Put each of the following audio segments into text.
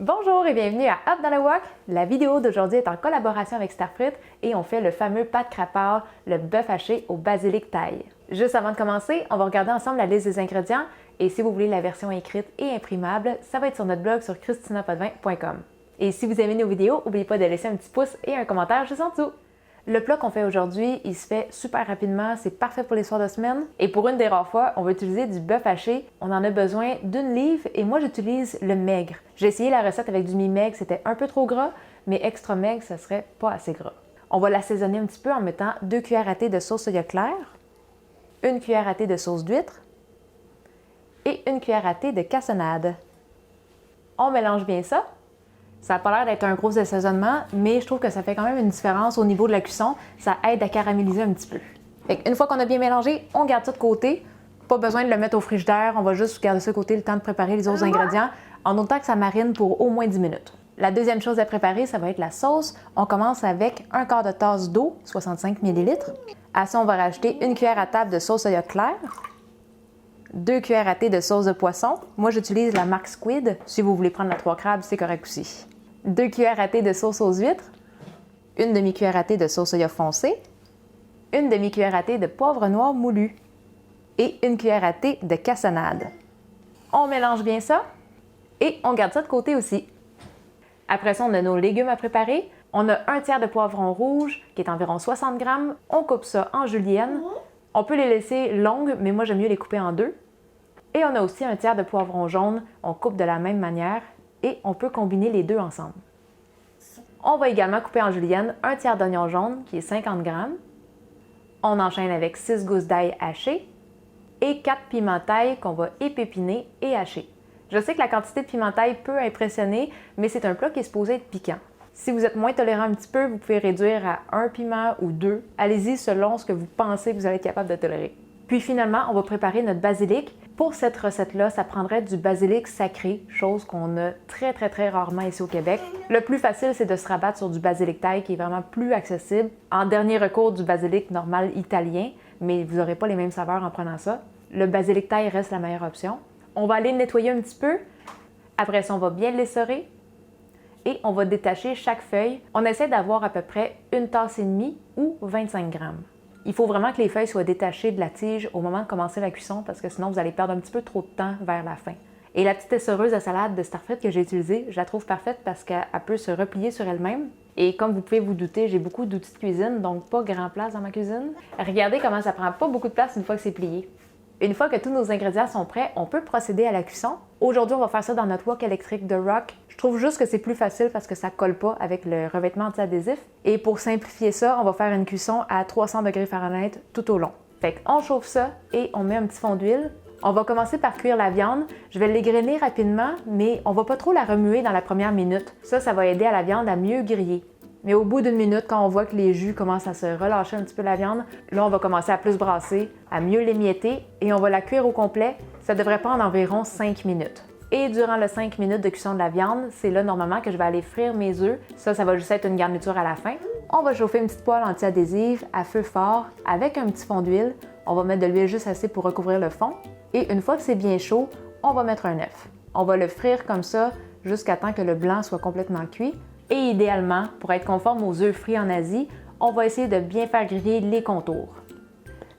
Bonjour et bienvenue à Up dans le Wok. La vidéo d'aujourd'hui est en collaboration avec Starfrit et on fait le fameux pâte crapard, le bœuf haché au basilic thaï. Juste avant de commencer, on va regarder ensemble la liste des ingrédients et si vous voulez la version écrite et imprimable, ça va être sur notre blog sur christinapotvin.com. Et si vous aimez nos vidéos, n'oubliez pas de laisser un petit pouce et un commentaire juste en dessous. Le plat qu'on fait aujourd'hui, il se fait super rapidement, c'est parfait pour les soirs de semaine. Et pour une des rares fois, on va utiliser du bœuf haché. On en a besoin d'une livre et moi j'utilise le maigre. J'ai essayé la recette avec du mi-maigre, c'était un peu trop gras, mais extra maigre, ça serait pas assez gras. On va l'assaisonner un petit peu en mettant 2 cuillères à thé de sauce soya claire, 1 cuillère à thé de sauce d'huître et 1 cuillère à thé de cassonade. On mélange bien ça. Ça n'a pas l'air d'être un gros assaisonnement, mais je trouve que ça fait quand même une différence au niveau de la cuisson. Ça aide à caraméliser un petit peu. Une fois qu'on a bien mélangé, on garde ça de côté. Pas besoin de le mettre au frigidaire, on va juste garder ça de côté le temps de préparer les autres ingrédients, en autant que ça marine pour au moins 10 minutes. La deuxième chose à préparer, ça va être la sauce. On commence avec un quart de tasse d'eau, 65 ml. À ça, on va rajouter 1 cuillère à table de sauce soya claire, 2 cuillères à thé de sauce de poisson. Moi, j'utilise la marque Squid. Si vous voulez prendre la 3 crabes, c'est correct aussi. 2 cuillères à thé de sauce aux huîtres, 1 demi-cuillère à thé de sauce soya foncé, 1 demi-cuillère à thé de poivre noir moulu et 1 cuillère à thé de cassonade. On mélange bien ça et on garde ça de côté aussi. Après ça, on a nos légumes à préparer. On a un tiers de poivron rouge qui est environ 60 grammes. On coupe ça en julienne. On peut les laisser longues, mais moi j'aime mieux les couper en deux. Et on a aussi un tiers de poivron jaune. On coupe de la même manière et on peut combiner les deux ensemble. On va également couper en julienne un tiers d'oignon jaune qui est 50 grammes. On enchaîne avec 6 gousses d'ail hachées et 4 piments taille qu'on va épépiner et hacher. Je sais que la quantité de piment taille peut impressionner, mais c'est un plat qui est supposé être piquant. Si vous êtes moins tolérant un petit peu, vous pouvez réduire à 1 piment ou 2. Allez-y selon ce que vous pensez que vous allez être capable de tolérer. Puis finalement, on va préparer notre basilic. Pour cette recette-là, ça prendrait du basilic sacré, chose qu'on a très rarement ici au Québec. Le plus facile, c'est de se rabattre sur du basilic thaï qui est vraiment plus accessible. En dernier recours, du basilic normal italien, mais vous n'aurez pas les mêmes saveurs en prenant ça. Le basilic thaï reste la meilleure option. On va aller le nettoyer un petit peu. Après ça, on va bien l'essorer et on va détacher chaque feuille. On essaie d'avoir à peu près 1 tasse et demie ou 25 grammes. Il faut vraiment que les feuilles soient détachées de la tige au moment de commencer la cuisson parce que sinon vous allez perdre un petit peu trop de temps vers la fin. Et la petite essoreuse à salade de Starfrit que j'ai utilisée, je la trouve parfaite parce qu'elle peut se replier sur elle-même. Et comme vous pouvez vous douter, j'ai beaucoup d'outils de cuisine, donc pas grand place dans ma cuisine. Regardez comment ça prend pas beaucoup de place une fois que c'est plié. Une fois que tous nos ingrédients sont prêts, on peut procéder à la cuisson. Aujourd'hui, on va faire ça dans notre wok électrique de Rock. Je trouve juste que c'est plus facile parce que ça colle pas avec le revêtement anti-adhésif. Et pour simplifier ça, on va faire une cuisson à 300 degrés Fahrenheit tout au long. Fait qu'on chauffe ça et on met un petit fond d'huile. On va commencer par cuire la viande. Je vais l'égrener rapidement, mais on va pas trop la remuer dans la première minute. Ça va aider à la viande à mieux griller. Mais au bout d'une minute, quand on voit que les jus commencent à se relâcher un petit peu la viande, là, on va commencer à plus brasser, à mieux l'émietter et on va la cuire au complet. Ça devrait prendre environ 5 minutes. Et durant les 5 minutes de cuisson de la viande, c'est là normalement que je vais aller frire mes œufs. Ça va juste être une garniture à la fin. On va chauffer une petite poêle anti-adhésive à feu fort avec un petit fond d'huile. On va mettre de l'huile juste assez pour recouvrir le fond. Et une fois que c'est bien chaud, on va mettre un œuf. On va le frire comme ça jusqu'à temps que le blanc soit complètement cuit. Et idéalement, pour être conforme aux œufs frits en Asie, on va essayer de bien faire griller les contours.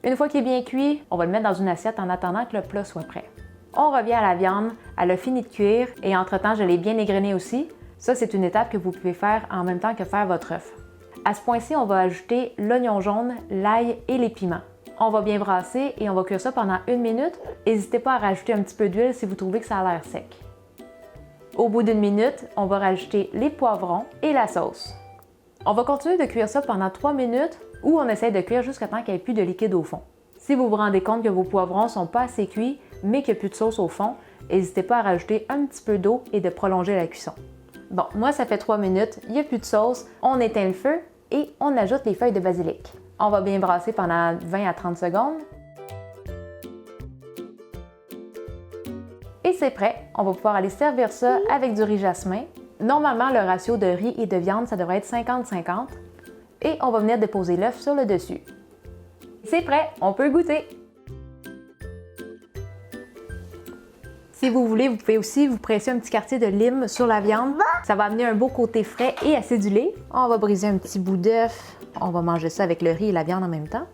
Une fois qu'il est bien cuit, on va le mettre dans une assiette en attendant que le plat soit prêt. On revient à la viande, elle a fini de cuire et entre-temps, je l'ai bien égrenée aussi. Ça, c'est une étape que vous pouvez faire en même temps que faire votre œuf. À ce point-ci, on va ajouter l'oignon jaune, l'ail et les piments. On va bien brasser et on va cuire ça pendant 1 minute. N'hésitez pas à rajouter un petit peu d'huile si vous trouvez que ça a l'air sec. Au bout d'1 minute, on va rajouter les poivrons et la sauce. On va continuer de cuire ça pendant 3 minutes ou on essaie de cuire jusqu'à temps qu'il n'y ait plus de liquide au fond. Si vous vous rendez compte que vos poivrons ne sont pas assez cuits, mais qu'il n'y a plus de sauce au fond, n'hésitez pas à rajouter un petit peu d'eau et de prolonger la cuisson. Bon, moi ça fait 3 minutes, il n'y a plus de sauce, on éteint le feu et on ajoute les feuilles de basilic. On va bien brasser pendant 20 à 30 secondes. Et c'est prêt, on va pouvoir aller servir ça avec du riz jasmin. Normalement, le ratio de riz et de viande, ça devrait être 50-50. Et on va venir déposer l'œuf sur le dessus. C'est prêt, on peut goûter! Si vous voulez, vous pouvez aussi vous presser un petit quartier de lime sur la viande. Ça va amener un beau côté frais et acidulé. On va briser un petit bout d'œuf. On va manger ça avec le riz et la viande en même temps.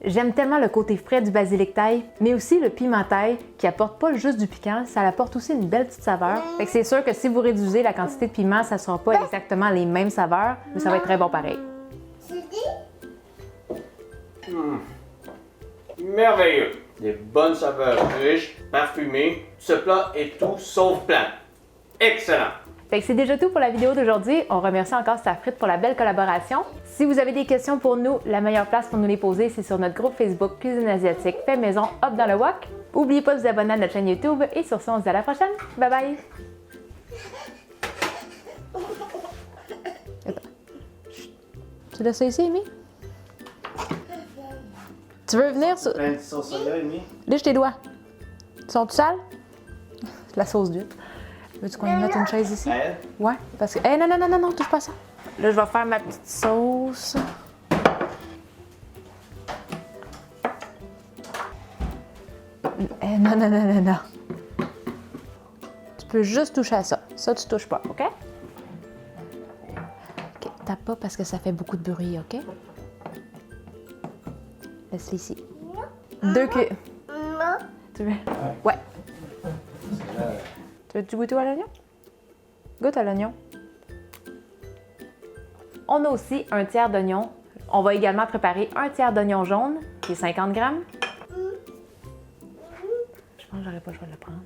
J'aime tellement le côté frais du basilic thaï, mais aussi le piment thaï qui apporte pas juste du piquant, ça apporte aussi une belle petite saveur. Fait que c'est sûr que si vous réduisez la quantité de piment, ça sera pas exactement les mêmes saveurs, mais ça va être très bon pareil. Merveilleux! Des bonnes saveurs riches, parfumées. Ce plat est tout sauf plat. Excellent! Fait que c'est déjà tout pour la vidéo d'aujourd'hui. On remercie encore Starfrit pour la belle collaboration. Si vous avez des questions pour nous, la meilleure place pour nous les poser, c'est sur notre groupe Facebook Cuisine Asiatique Fait Maison Hop dans le Wok. N'oubliez pas de vous abonner à notre chaîne YouTube et sur ce, on se dit à la prochaine. Bye bye! Tu laisses ça ici, Amy? Tu veux venir sur... Plein de sauce soya, Amy? Lèche tes doigts. Ils sont-tu sales? C'est la sauce d'huile. Veux-tu qu'on y mette une chaise ici? Ouais, parce que... non, non, non, non, non, touche pas ça. Là, je vais faire ma petite sauce. Non, non, non, non, non. Tu peux juste toucher à ça. Ça, tu touches pas, OK? OK, tape pas parce que ça fait beaucoup de bruit, OK? Laisse-le ici. 2 cuillères. Tu veux? Ouais. Tu veux-tu goûter à l'oignon? Goûte à l'oignon. On a aussi un tiers d'oignon. On va également préparer un tiers d'oignon jaune, qui est 50 grammes. Je pense que j'aurais pas le choix de le prendre.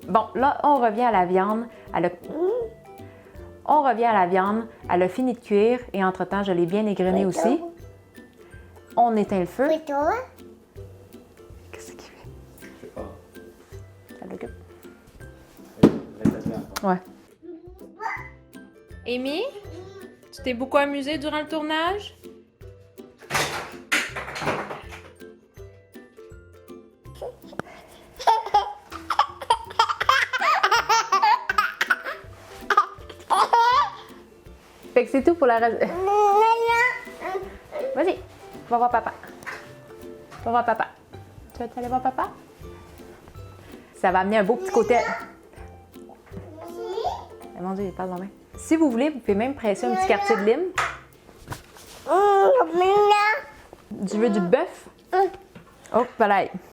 Bon, là, on revient à la viande. On revient à la viande. Elle a fini de cuire et entre-temps, je l'ai bien égrenée aussi. On éteint le feu. Qu'est-ce qu'il fait? Je sais pas. Ça l'occupe. Laisse-la faire. Ouais. Amy, tu t'es beaucoup amusée durant le tournage? Fait que c'est tout pour la... Vas-y, va voir papa. Va voir papa. Tu vas aller voir papa? Ça va amener un beau petit côté... Eh, mon Dieu, il passe dans la main. Si vous voulez, vous pouvez même presser un petit quartier de lime. Tu veux du bœuf? Oh, voilà.